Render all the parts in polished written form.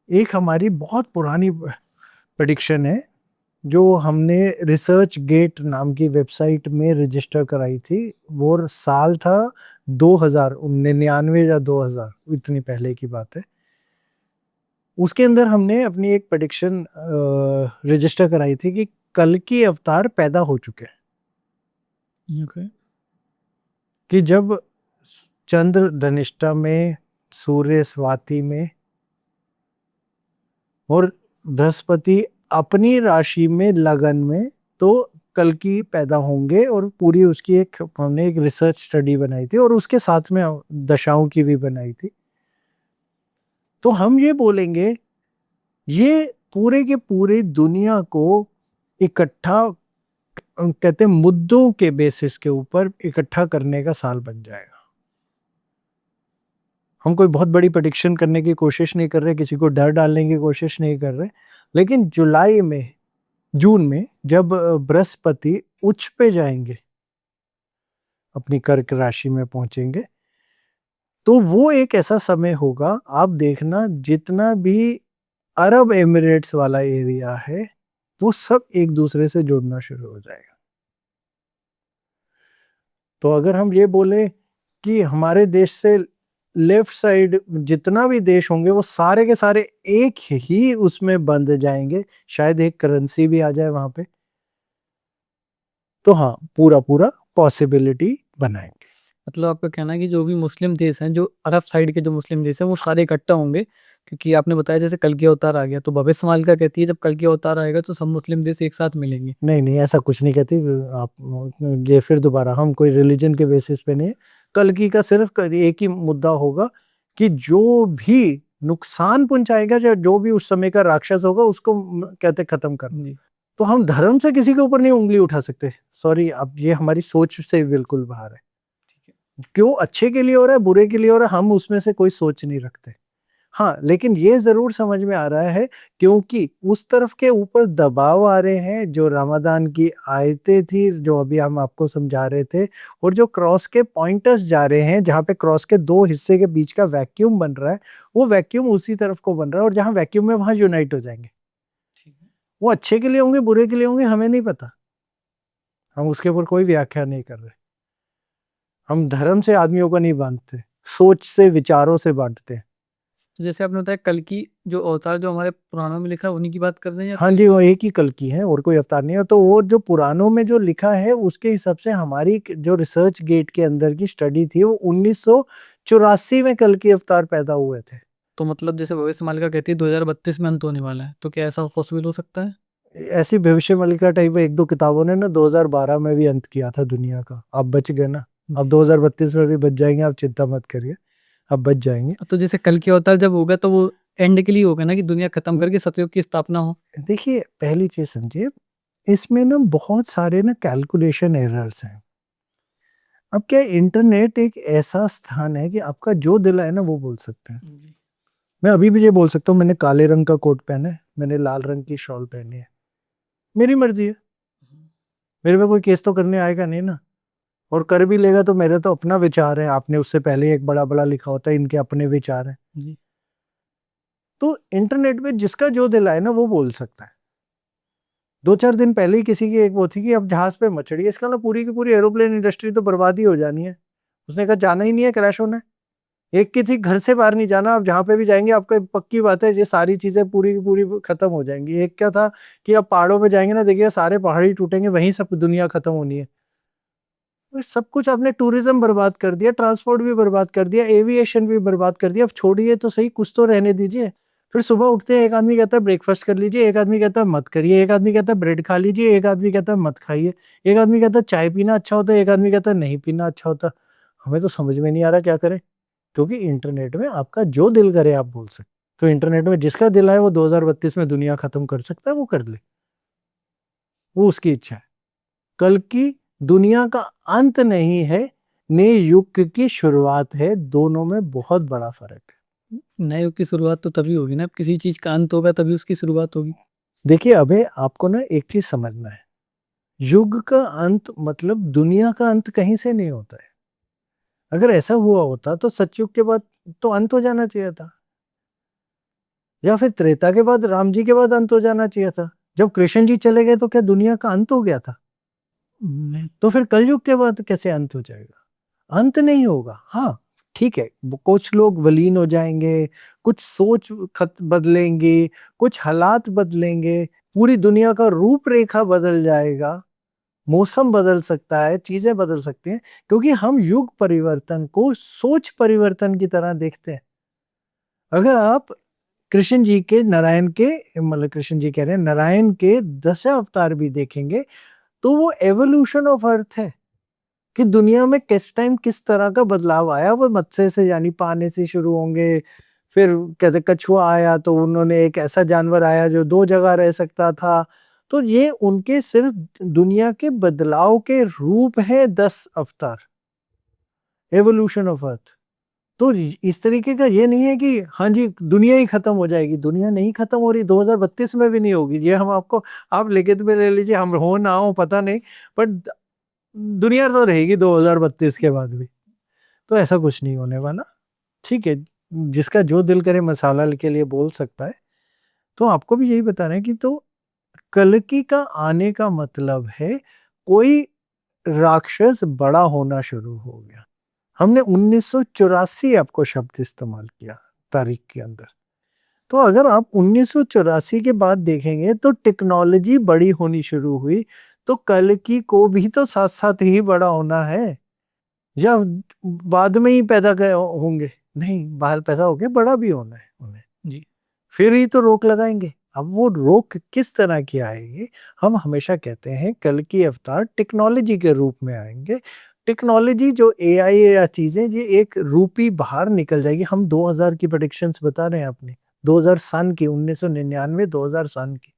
एक हमारी बहुत पुरानी प्रेडिक्शन है जो हमने रिसर्च गेट नाम की वेबसाइट में रजिस्टर कराई थी। वो साल था 2099 या 2000, इतनी पहले की बात है। उसके अंदर हमने अपनी एक प्रेडिक्शन रजिस्टर कराई थी कि कल की अवतार पैदा हो चुके हैं। ओके। कि जब चंद्र धनिष्ठा में, सूर्य स्वाति में और बृहस्पति अपनी राशि में लगन में, तो कल की पैदा होंगे। और पूरी उसकी एक हमने एक रिसर्च स्टडी बनाई थी और उसके साथ में दशाओं की भी बनाई थी। तो हम ये बोलेंगे, ये पूरे के पूरे दुनिया को इकट्ठा, कहते हैं मुद्दों के बेसिस के ऊपर इकट्ठा करने का साल बन जाएगा। हम कोई बहुत बड़ी प्रेडिक्शन करने की कोशिश नहीं कर रहे, किसी को डर डालने की कोशिश नहीं कर रहे। लेकिन जून में जब बृहस्पति उच्च पे जाएंगे, अपनी कर्क राशि में पहुंचेंगे, तो वो एक ऐसा समय होगा, आप देखना जितना भी अरब एमिरेट्स वाला एरिया है वो सब एक दूसरे से जुड़ना शुरू हो जाएगा। तो अगर हम ये बोले कि हमारे देश से लेफ्ट साइड जितना भी देश होंगे वो सारे के सारे एक ही उसमें बंध जाएंगे, शायद एक करेंसी भी आ जाए वहां पे, तो हाँ पूरा पूरा पॉसिबिलिटी बनाएंगे। मतलब आपका कहना है कि जो भी मुस्लिम देश हैं, जो अरब साइड के जो मुस्लिम देश हैं, वो सारे इकट्ठा होंगे। क्योंकि आपने बताया जैसे कल की अवतार आ गया, तो भविष्य मालिका कहती है जब कल की अवतार आएगा तो सब मुस्लिम देश एक साथ मिलेंगे। नहीं नहीं, ऐसा कुछ नहीं कहती आप। ये फिर दोबारा, हम कोई रिलीजन के बेसिस पे नहीं। कल्कि का सिर्फ एक ही मुद्दा होगा कि जो भी नुकसान पहुंचाएगा या जो भी उस समय का राक्षस होगा उसको कहते खत्म करना। जी। तो हम धर्म से किसी के ऊपर नहीं उंगली उठा सकते। सॉरी, अब ये हमारी सोच से बिल्कुल बाहर है। ठीक है। क्यों अच्छे के लिए हो रहा है, बुरे के लिए हो रहा है, हम उसमें से कोई सोच नहीं रखते। हाँ, लेकिन ये जरूर समझ में आ रहा है क्योंकि उस तरफ के ऊपर दबाव आ रहे हैं। जो रमजान की आयतें थी जो अभी हम आपको समझा रहे थे, और जो क्रॉस के पॉइंटर्स जा रहे हैं जहाँ पे क्रॉस के दो हिस्से के बीच का वैक्यूम बन रहा है, वो वैक्यूम उसी तरफ को बन रहा है और जहाँ वैक्यूम है वहां यूनाइट हो जाएंगे। ठीक है। वो अच्छे के लिए होंगे बुरे के लिए होंगे हमें नहीं पता, हम उसके ऊपर कोई व्याख्या नहीं कर रहे। हम धर्म से आदमियों को नहीं बांधते, सोच से विचारों से बांटते हैं। तो जैसे आपने बताया कल की जो अवतार जो हमारे पुराणों में लिखा है उन्हीं की बात कर रहे हैं या हाँ कोई? जी, वो एक ही कल की है और कोई अवतार नहीं है। तो वो जो पुराणों में जो लिखा है उसके हिसाब से हमारी जो रिसर्च गेट के अंदर की स्टडी थी वो 1984 में कल की अवतार पैदा हुए थे। तो मतलब जैसे भविष्य मालिका कहती है 2032 में अंत होने वाला है, तो क्या ऐसा पॉसिबल हो सकता है? ऐसी भविष्यवाणी टाइप एक दो किताबों ने ना 2012 में भी अंत किया था दुनिया का। आप बच गए ना, अब 2032 में भी बच जाएंगे, आप चिंता मत करिए, अब बच जाएंगे। तो जैसे कल की अवतार जब होगा तो वो एंड के लिए होगा ना, कि दुनिया खत्म करके सतयुग की स्थापना हो। देखिए, पहली चीज समझिए, इसमें ना बहुत सारे ना कैलकुलेशन एरर्स हैं। अब क्या है, इंटरनेट एक ऐसा स्थान है कि आपका जो दिल है ना वो बोल सकते हैं। जी। मैं अभी भी ये बोल सकता हूँ, मैंने काले रंग का कोट पहना है, मैंने लाल रंग की शॉल पहनी है, मेरी मर्जी है। मेरे पे कोई केस तो करने आएगा नहीं ना, और कर भी लेगा तो मेरे तो अपना विचार है। आपने उससे पहले एक बड़ा बड़ा लिखा होता है, इनके अपने विचार हैं। जी। तो इंटरनेट पे जिसका जो दिल आए ना वो बोल सकता है। 2-4 दिन पहले ही किसी की एक वो थी कि अब जहाज पे मचड़ी है, इसका ना पूरी की पूरी एरोप्लेन इंडस्ट्री तो बर्बादी हो जानी है। उसने कहा जाना ही नहीं है, क्रैश होना है। एक की थी घर से बाहर नहीं जाना, आप जहां पे भी जाएंगे आपको पक्की बात है ये सारी चीजें पूरी की पूरी खत्म हो जाएंगी। एक क्या था कि आप पहाड़ों पे जाएंगे ना, देखिए सारे पहाड़ ही टूटेंगे, वहीं सब दुनिया खत्म होनी है। और सब कुछ आपने, टूरिज्म बर्बाद कर दिया, ट्रांसपोर्ट भी बर्बाद कर दिया, एविएशन भी बर्बाद कर दिया। अब छोड़िए तो सही, कुछ तो रहने दीजिए। फिर सुबह उठते हैं, एक आदमी कहता है ब्रेकफास्ट कर लीजिए, एक आदमी कहता है मत करिए, एक आदमी कहता है ब्रेड खा लीजिए, एक आदमी कहता है मत खाइए, एक आदमी कहता है चाय पीना अच्छा होता है, एक आदमी कहता है नहीं पीना अच्छा होता। हमें तो समझ में नहीं आ रहा क्या करें। क्योंकि इंटरनेट में आपका जो दिल करे आप बोल सकते। तो इंटरनेट में जिसका दिल आए वो 2032 में दुनिया खत्म कर सकता है, वो कर ले, वो उसकी इच्छा है। कल की दुनिया का अंत नहीं है, नए युग की शुरुआत है, दोनों में बहुत बड़ा फर्क है। नए युग की शुरुआत तो तभी होगी ना, किसी चीज का अंत होगा तभी उसकी शुरुआत होगी। देखिए, अबे आपको ना एक चीज समझना है, युग का अंत मतलब दुनिया का अंत कहीं से नहीं होता है। अगर ऐसा हुआ होता तो सतयुग के बाद तो अंत हो जाना चाहिए था। या फिर त्रेता के बाद, राम जी के बाद अंत हो जाना चाहिए था? जब कृष्ण जी चले गए तो क्या दुनिया का अंत हो गया था? तो फिर कलयुग के बाद कैसे अंत हो जाएगा? अंत नहीं होगा। हाँ, ठीक है, कुछ लोग वलीन हो जाएंगे, कुछ सोच खत बदलेंगे, कुछ हालात बदलेंगे, पूरी दुनिया का रूपरेखा बदल जाएगा, मौसम बदल सकता है, चीजें बदल सकती हैं, क्योंकि हम युग परिवर्तन को सोच परिवर्तन की तरह देखते हैं। अगर आप कृष्ण जी के, नारायण के, मतलब कृष्ण जी कह रहे हैं, नारायण के 10 अवतार भी देखेंगे तो वो एवोल्यूशन ऑफ अर्थ है कि दुनिया में किस टाइम किस तरह का बदलाव आया। वो मत्स्य से यानी पानी से शुरू होंगे, फिर कहते कछुआ आया तो उन्होंने एक ऐसा जानवर आया जो 2 जगह रह सकता था। तो ये उनके सिर्फ दुनिया के बदलाव के रूप है 10 अवतार, एवोल्यूशन ऑफ अर्थ। तो इस तरीके का ये नहीं है कि हाँ जी दुनिया ही खत्म हो जाएगी। दुनिया नहीं खत्म हो रही, 2032 में भी नहीं होगी। ये हम आपको, आप लिखित में ले लीजिए, हम हो ना हो पता नहीं, बट दुनिया तो रहेगी 2032 के बाद भी। तो ऐसा कुछ नहीं होने वाला। ठीक है, जिसका जो दिल करे मसाला के लिए बोल सकता है। तो आपको भी यही बता रहे हैं कि तो कल्कि का आने का मतलब है कोई राक्षस बड़ा होना शुरू हो गया। हमने 1984 आपको शब्द इस्तेमाल किया तारीख के अंदर। तो अगर आप 1984 के बाद देखेंगे तो टेक्नोलॉजी बड़ी होनी शुरू हुई, तो कल्कि को भी तो साथ साथ ही बड़ा होना है, या बाद में ही पैदा होंगे? नहीं, बाहर पैदा होके बड़ा भी होना है उन्हें, जी। फिर ही तो रोक लगाएंगे। अब वो रोक किस तरह की आएगी? हम हमेशा कहते हैं कल की अवतार टेक्नोलॉजी के रूप में आएंगे। टेक्नोलॉजी जो एआई या चीजें, ये एक रूप ही बाहर निकल जाएगी। हम 2000 की प्रेडिक्शंस बता रहे हैं अपनी, 2000 सन की, 1999 2000 सन की,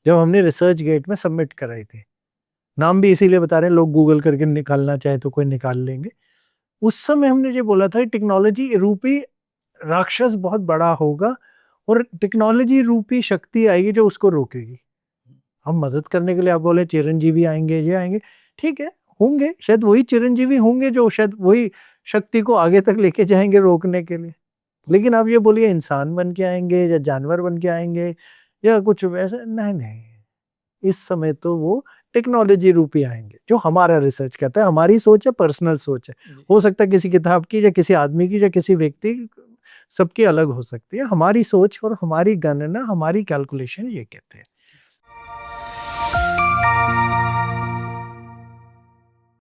जब हमने रिसर्च गेट में सबमिट कराई थी। नाम भी इसीलिए बता रहे हैं, लोग गूगल करके निकालना चाहे तो कोई निकाल लेंगे। उस समय हमने ये बोला था टेक्नोलॉजी रूपी राक्षस बहुत बड़ा होगा और टेक्नोलॉजी रूपी शक्ति आएगी जो उसको रोकेगी। हम मदद करने के लिए, आप बोले चिरंजीवी आएंगे, ये आएंगे, ठीक है, होंगे, शायद वही चिरंजीवी होंगे जो शायद वही शक्ति को आगे तक लेके जाएंगे रोकने के लिए। लेकिन आप ये बोलिए इंसान बन के आएंगे या जानवर बन के आएंगे या कुछ वैसे, नहीं नहीं, इस समय तो वो टेक्नोलॉजी रूपी आएंगे जो हमारा रिसर्च कहता है। हमारी सोच है, पर्सनल सोच है, हो सकता है किसी किताब की या किसी आदमी की या किसी व्यक्ति, सबकी अलग हो सकती है। हमारी सोच और हमारी गणना, हमारी कैलकुलेशन ये कहते हैं।